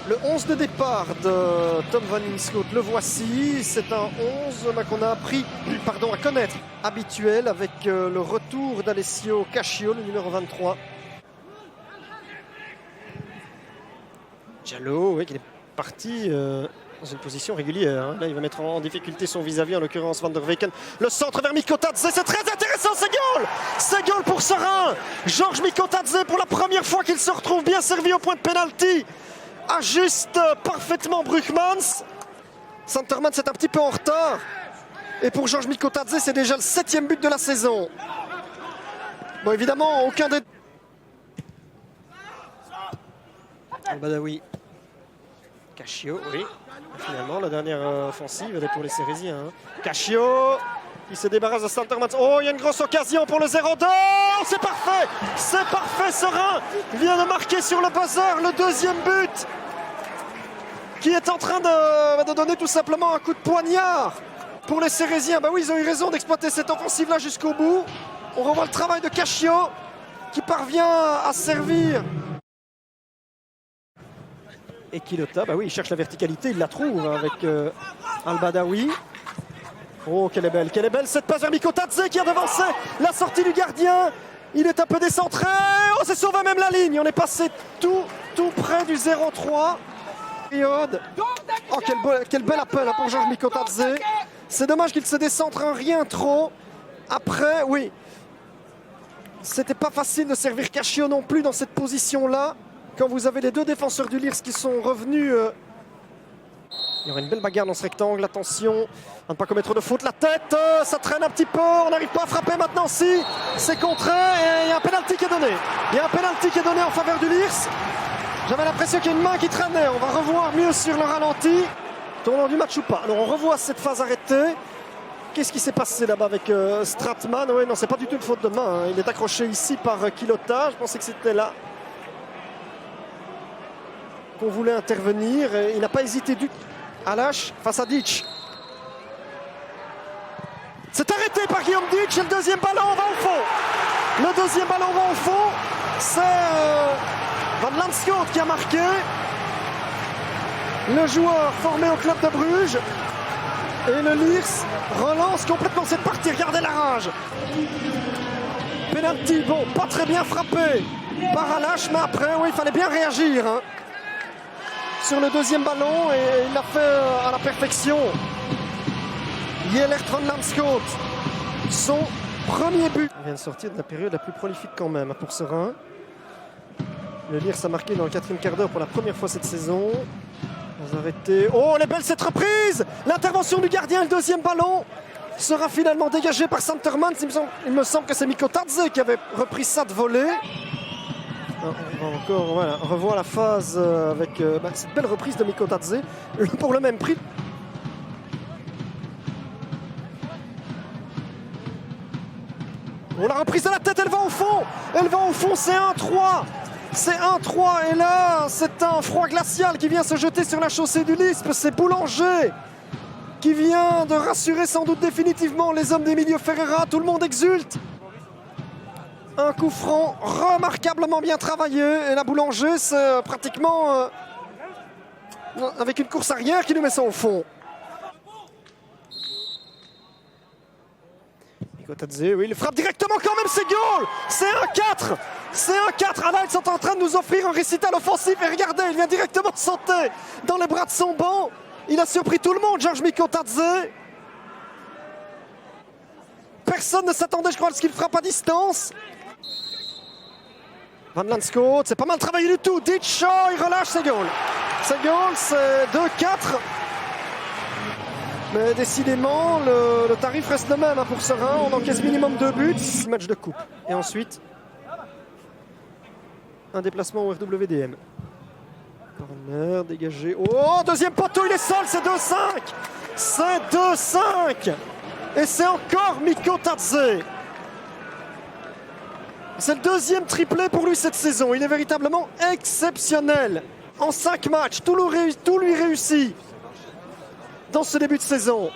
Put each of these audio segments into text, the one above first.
Le 11 de départ de Tom Van Linschoten, le voici. C'est un 11 qu'on a appris à connaître, habituel, avec le retour d'Alessio Cascio, le numéro 23. Diallo, oui, qui est parti dans une position régulière. Hein. Là, il va mettre en difficulté son vis-à-vis, en l'occurrence Van der Weyken. Le centre vers Mikotadze, c'est très intéressant, c'est goal! C'est goal pour Serein. Georges Mikotadze, pour la première fois qu'il se retrouve bien servi au point de pénalty, ajuste parfaitement Brugmans. Santermans est un petit peu en retard. Et pour Georges Mikotadze, c'est déjà le 7e but de la saison. Bon, évidemment, aucun des... Al-Badawi. Cascio, oui. Finalement, la dernière offensive, elle est pour les Cérésiens. Hein. Cascio, qui se débarrasse de Santermans. Oh, il y a une grosse occasion pour le 0-2. C'est parfait! C'est parfait, Serein vient de marquer sur le buzzer le 2e but, qui est en train de donner tout simplement un coup de poignard pour les Cérésiens. Bah oui, ils ont eu raison d'exploiter cette offensive-là jusqu'au bout. On revoit le travail de Cascio, qui parvient à servir. Et Quilota, bah oui, il cherche la verticalité, il la trouve avec Al-Badawi. Oh, quelle est belle cette passe vers Mikotadze qui a devancé la sortie du gardien. Il est un peu décentré. Oh, c'est sauvé même la ligne. On est passé tout près du 0-3. Oh, quel bel appel pour Georges Mikotadze. C'est dommage qu'il se décentre un rien trop. Après, oui, c'était pas facile de servir Cascio non plus dans cette position-là. Quand vous avez les deux défenseurs du Lierse qui sont revenus, il y aura une belle bagarre dans ce rectangle. Attention à ne pas commettre de faute. La tête, ça traîne un petit peu. On n'arrive pas à frapper maintenant. Si, c'est contré et il y a un pénalty qui est donné. Il y a un pénalty qui est donné en faveur du Lierse. J'avais l'impression qu'il y a une main qui traînait. On va revoir mieux sur le ralenti. Tournant du match ou pas. Alors on revoit cette phase arrêtée. Qu'est-ce qui s'est passé là-bas avec Stratman? Oui, non, c'est pas du tout une faute de main. Hein. Il est accroché ici par Quilota. Je pensais que c'était là qu'on voulait intervenir. Il n'a pas hésité du tout. Alash face à Ditch. C'est arrêté par Guillaume Ditch et le deuxième ballon va au fond. Le deuxième ballon va au fond. C'est Van Linschoten qui a marqué. Le joueur formé au club de Bruges. Et le Lierse relance complètement cette partie. Regardez la rage. Penalty, bon, pas très bien frappé par Alash, mais après, oui, il fallait bien réagir. Hein. Sur le deuxième ballon et il l'a fait à la perfection. Jellert Van Linschoten, son premier but. Il vient de sortir de la période la plus prolifique quand même pour Serein. Le Lierse a marqué dans le 4e quart d'heure pour la première fois cette saison. Arrêté. Oh, elle est belle cette reprise! L'intervention du gardien, le deuxième ballon sera finalement dégagé par Santermans. Il me semble que c'est Mikotadze qui avait repris ça de volée. On va encore, voilà, on revoit la phase avec cette belle reprise de Mikotadze pour le même prix. Oh, la reprise de la tête, elle va au fond! Elle va au fond, c'est 1-3! C'est 1-3 et là, c'est un froid glacial qui vient se jeter sur la chaussée du Lisp. C'est Boulanger qui vient de rassurer sans doute définitivement les hommes d'Emilio Ferreira. Tout le monde exulte. Un coup franc remarquablement bien travaillé. Et la Boulanger, c'est pratiquement avec une course arrière qui nous met ça au fond. Mikotadze, oui, il frappe directement quand même, c'est goal! C'est 1-4! C'est 1-4! Ah là, ils sont en train de nous offrir un récital offensif. Et regardez, il vient directement sauter dans les bras de son banc. Il a surpris tout le monde, Georges Mikotadze. Personne ne s'attendait, je crois, à ce qu'il frappe à distance. Van Linschoten, c'est pas mal travaillé du tout. Ditch, il relâche, c'est goal. C'est goal, c'est 2-4. Mais décidément, le tarif reste le même pour Serein. On encaisse minimum 2 buts. 6 matchs de coupe. Et ensuite, un déplacement au FWDM. Corner, dégagé. Oh, deuxième poteau, il est seul, c'est 2-5. C'est 2-5. Et c'est encore Mikotadze. C'est le deuxième triplé pour lui cette saison. Il est véritablement exceptionnel. En 5 matchs, tout lui réussit dans ce début de saison.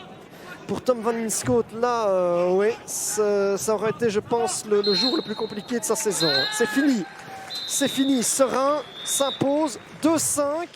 Pour Tom Van Linschoten, là, oui, ça aurait été, je pense, le jour le plus compliqué de sa saison. C'est fini. C'est fini. Serein s'impose 2-5.